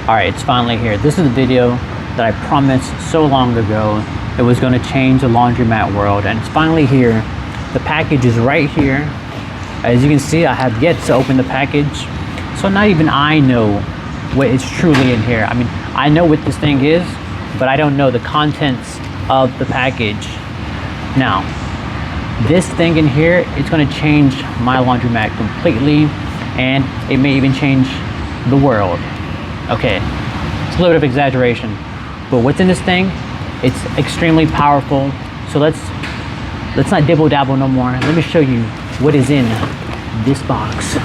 Alright, it's finally here. This is a video that I promised so long ago. It was going to change the laundromat world, and it's finally here. The package is right here. As you can see, I have yet to open the package, so not even I know what is truly in here. I mean, I know what this thing is, but I don't know the contents of the package. Now, this thing in here, it's going to change my laundromat completely, and it may even change the world. Okay, it's a little bit of exaggeration, but what's in this thing, it's extremely powerful. So let's not dibble dabble no more. Let me show you what is in this box.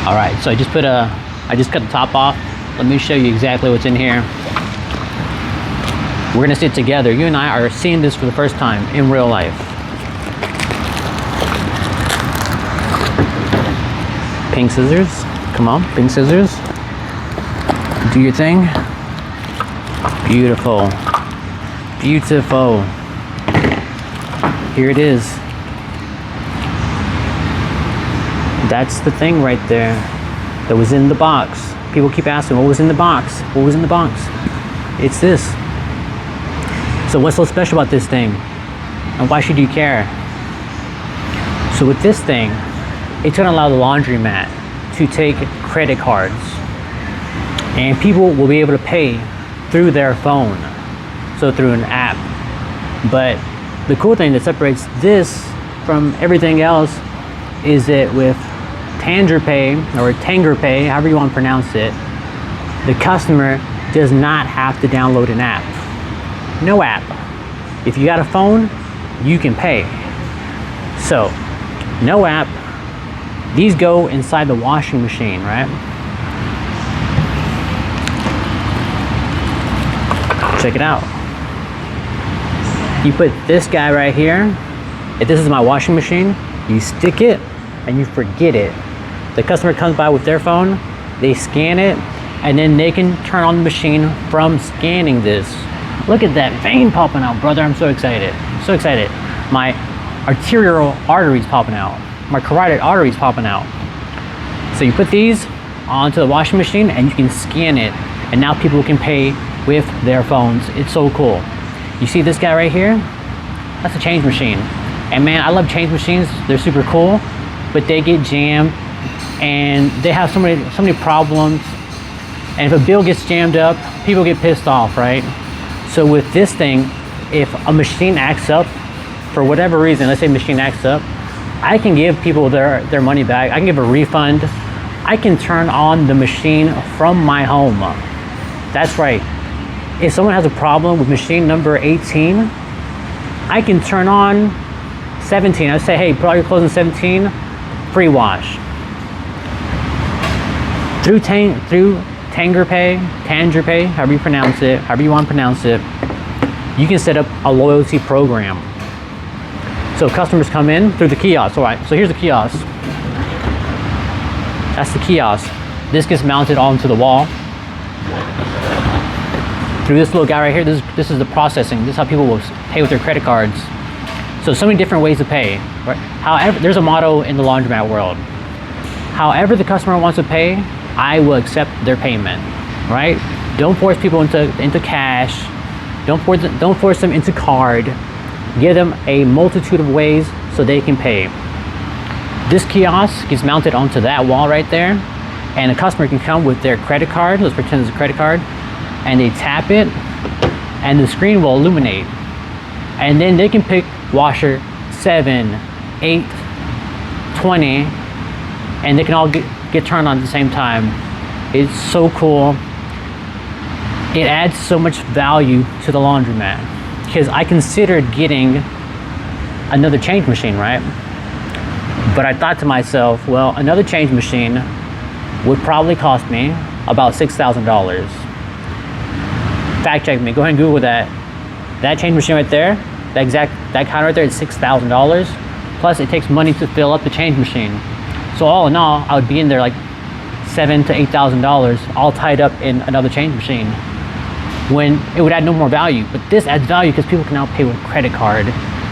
All right, so I just cut the top off. Let me show you exactly what's in here. We're gonna sit together. You and I are seeing this for the first time in real life. Pink scissors, come on, pink scissors. Do your thing. Beautiful, beautiful. Here it is. That's the thing right there that was in the box. People keep asking, what was in the box? What was in the box? It's this. So what's so special about this thing? And why should you care? So with this thing, it's gonna allow the laundromat to take credit cards, and people will be able to pay through their phone, so through an app. But the cool thing that separates this from everything else is that with TangerPay or TangerPay, however you want to pronounce it, the customer does not have to download an app. No app. If you got a phone, you can pay. So, no app. These go inside the washing machine, right? Check it out. You put this guy right here. If this is my washing machine, you stick it and you forget it. The customer comes by with their phone, they scan it, and then they can turn on the machine from scanning this. Look at that vein popping out, brother. I'm so excited. So excited. My arterial arteries popping out. My carotid arteries popping out. So you put these onto the washing machine and you can scan it, and now people can pay with their phones. It's so cool. You see this guy right here? That's a change machine. And man, I love change machines. They're super cool, but they get jammed and they have so many problems. And if a bill gets jammed up, people get pissed off, right? So with this thing, if a machine acts up for whatever reason, let's say machine acts up, I can give people their money back. I can give a refund. I can turn on the machine from my home. That's right. If someone has a problem with machine number 18, I can turn on 17. I say, hey, put all your clothes in 17, free wash. Through TangerPay, however you pronounce it, however you want to pronounce it, you can set up a loyalty program. So customers come in through the kiosk. All right, so here's the kiosk. That's the kiosk. This gets mounted onto the wall. Through this little guy right here, this is the processing. This is how people will pay with their credit cards. So many different ways to pay. Right? However, there's a motto in the laundromat world. However the customer wants to pay, I will accept their payment. Right? Don't force people into cash. Don't force them into card. Give them a multitude of ways so they can pay. This kiosk gets mounted onto that wall right there, and a customer can come with their credit card. Let's pretend it's a credit card, and they tap it, and the screen will illuminate, and then they can pick washer 7, 8, 20, and they can all get turned on at the same time. It's so cool. It adds so much value to the laundromat, because I considered getting another change machine, right? But I thought to myself, well, another change machine would probably cost me about $6,000. Fact check me, go ahead and Google that. That change machine right there, that counter right there is $6,000. Plus it takes money to fill up the change machine. So all in all, I would be in there like $7,000 to $8,000 all tied up in another change machine, when it would add no more value. But this adds value because people can now pay with credit card.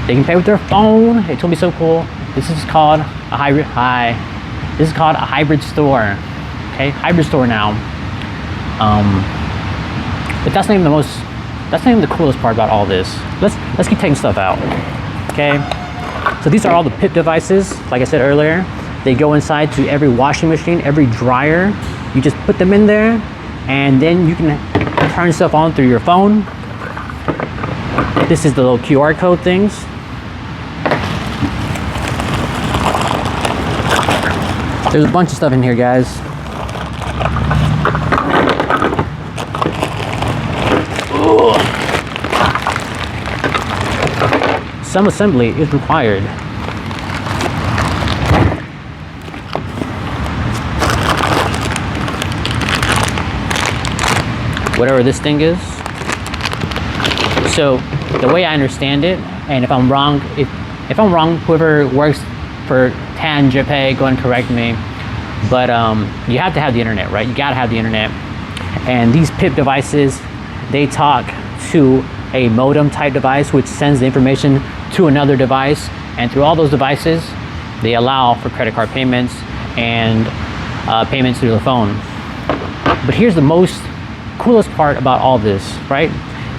They can pay with their phone. It's gonna be so cool. This is called a hybrid. Hi, this is called a hybrid store. Okay, hybrid store now. But that's not even the most. That's not even the coolest part about all this. Let's keep taking stuff out. Okay, so these are all the PIP devices. Like I said earlier, they go inside to every washing machine, every dryer. You just put them in there, and then you can turn stuff on through your phone. This is the little QR code things. There's a bunch of stuff in here, guys. Ugh. Some assembly is required. Whatever this thing is. So the way I understand it, and if I'm wrong, if I'm wrong, whoever works for TangerPay, go and correct me. But you have to have the internet, right? You gotta have the internet. And these PIP devices, they talk to a modem type device, which sends the information to another device. And through all those devices, they allow for credit card payments and payments through the phone. But here's the most coolest part about all this, right?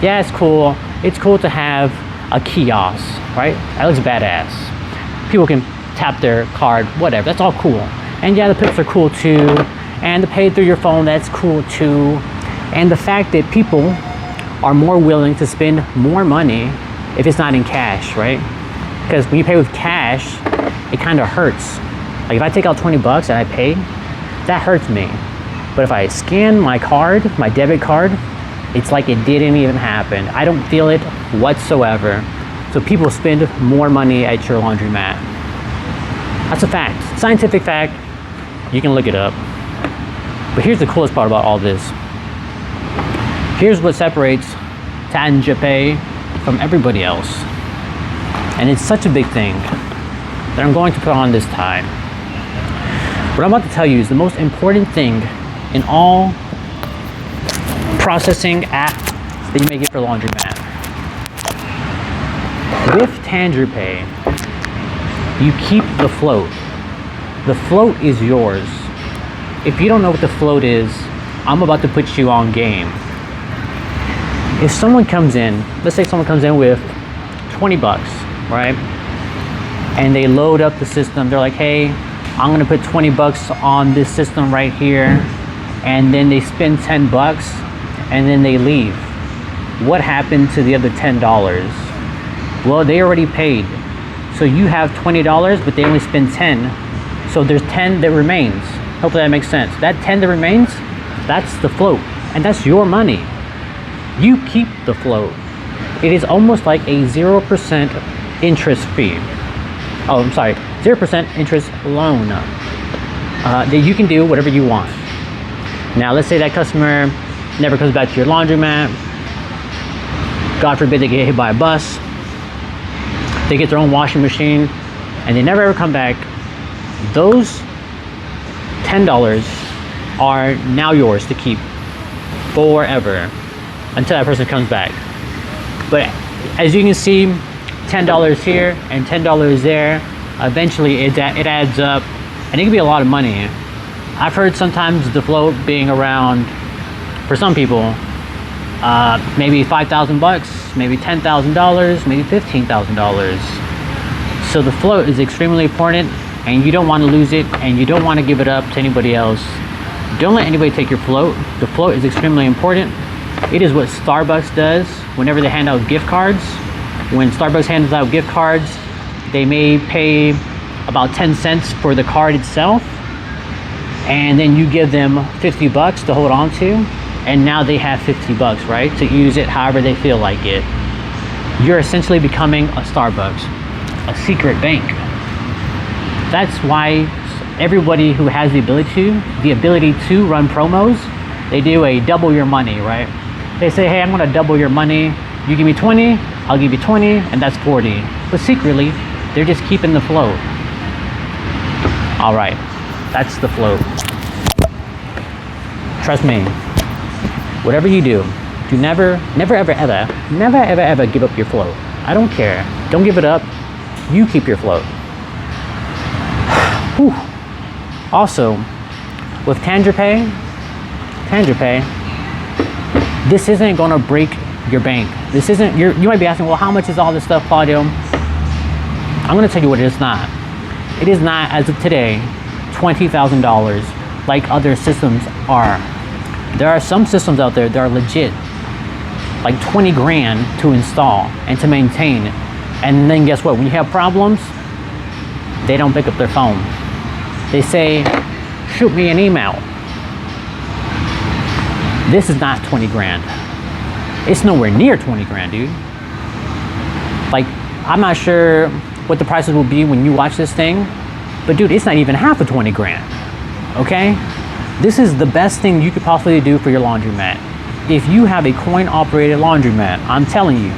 Yeah, it's cool. It's cool to have a kiosk, right? That looks badass. People can tap their card, whatever. That's all cool. And yeah, the PIPs are cool too. And the pay through your phone, that's cool too. And the fact that people are more willing to spend more money if it's not in cash, right? Because when you pay with cash, it kind of hurts. Like if I take out 20 bucks and I pay, that hurts me. But if I scan my card, my debit card, it's like it didn't even happen. I don't feel it whatsoever. So people spend more money at your laundromat. That's a fact, scientific fact. You can look it up. But here's the coolest part about all this. Here's what separates TangerPay from everybody else. And it's such a big thing that I'm going to put on this tie. What I'm about to tell you is the most important thing in all processing apps that you may get for laundromat. With TangerPay, you keep the float. The float is yours. If you don't know what the float is, I'm about to put you on game. If someone comes in, let's say someone comes in with 20 bucks, right? And they load up the system. They're like, hey, I'm gonna put 20 bucks on this system right here. And then they spend 10 bucks and then they leave. What happened to the other $10? Well, they already paid. So you have $20, but they only spend 10. So there's 10 that remains. Hopefully that makes sense. That 10 that remains, that's the float. And that's your money. You keep the float. It is almost like a 0% interest fee. Oh, I'm sorry, 0% interest loan that you can do whatever you want. Now, let's say that customer never comes back to your laundromat. God forbid they get hit by a bus. They get their own washing machine and they never ever come back. Those $10 are now yours to keep forever until that person comes back. But as you can see, $10 here and $10 there, eventually it adds up, and it can be a lot of money. I've heard sometimes the float being around, for some people, maybe 5,000 bucks, maybe $10,000, maybe $15,000. So the float is extremely important, and you don't want to lose it, and you don't want to give it up to anybody else. Don't let anybody take your float. The float is extremely important. It is what Starbucks does whenever they hand out gift cards. When Starbucks hands out gift cards, they may pay about 10 cents for the card itself, and then you give them 50 bucks to hold on to, and now they have 50 bucks, right, to use it however they feel like it. You're essentially becoming a Starbucks, a secret bank. That's why everybody who has the ability to run promos, they do a double your money, right? They say, hey, I'm gonna double your money. You give me 20, I'll give you 20, and that's 40. But secretly, they're just keeping the float. All right, that's the float. Trust me, whatever you do never ever give up your float. I don't care. Don't give it up. You keep your float. Whew. Also, with TangerPay, this isn't going to break your bank. This isn't, you might be asking, well, how much is all this stuff, Claudio? I'm going to tell you what it is not. It is not, as of today, $20,000 like other systems are. There are some systems out there that are legit, like 20 grand to install and to maintain. And then guess what? When you have problems, they don't pick up their phone. They say, shoot me an email. This is not 20 grand. It's nowhere near 20 grand, dude. Like, I'm not sure what the prices will be when you watch this thing, but dude, it's not even half of 20 grand, okay? This is the best thing you could possibly do for your laundromat. If you have a coin-operated laundromat, I'm telling you,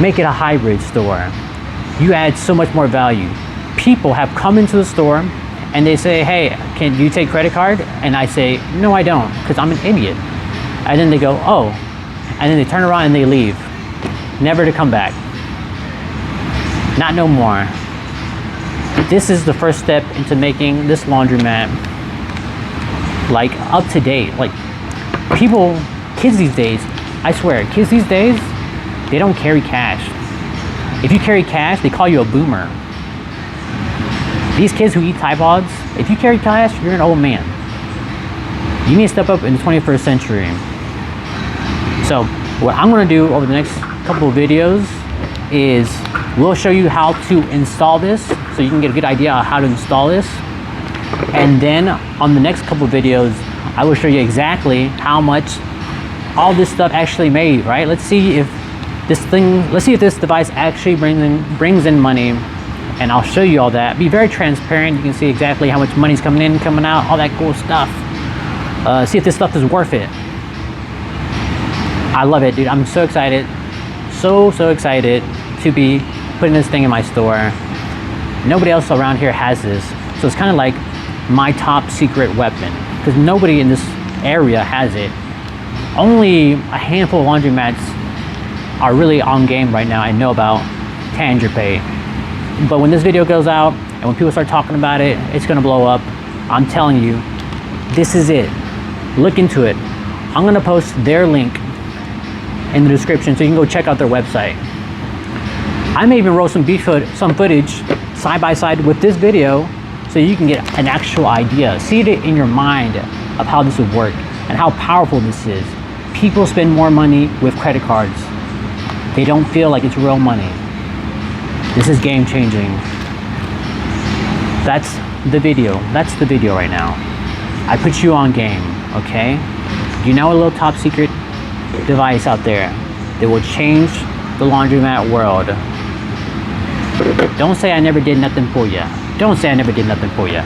make it a hybrid store. You add so much more value. People have come into the store and they say, hey, can you take credit card? And I say, no, I don't, because I'm an idiot. And then they go, oh, and then they turn around and they leave, never to come back. Not no more. This is the first step into making this laundromat like up to date. Like kids these days, I swear, kids these days, they don't carry cash. If you carry cash, they call you a boomer. These kids who eat Tide Pods, if you carry cash, you're an old man. You need to step up in the 21st century. So what I'm gonna do over the next couple of videos is we'll show you how to install this so you can get a good idea of how to install this. And then on the next couple of videos, I will show you exactly how much all this stuff actually made, right? Let's see if this device actually brings in money, and I'll show you all that. Be very transparent. You can see exactly how much money's coming in, coming out, all that cool stuff. See if this stuff is worth it. I love it, dude. I'm so excited. So excited to be putting this thing in my store. Nobody else around here has this. So it's kind of like my top secret weapon, because nobody in this area has it. Only a handful of laundromats are really on game right now I know about TangerPay. But when this video goes out and when people start talking about it, it's gonna blow up. I'm telling you, this is it. Look into it. I'm gonna post their link in the description so you can go check out their website. I may even roll some footage side by side with this video so you can get an actual idea. See it in your mind of how this would work and how powerful this is. People spend more money with credit cards. They don't feel like it's real money. This is game changing. That's the video. That's the video right now. I put you on game, okay? You know, a little top secret device out there that will change the laundromat world. Don't say I never did nothing for you. Don't say I never did nothing for you.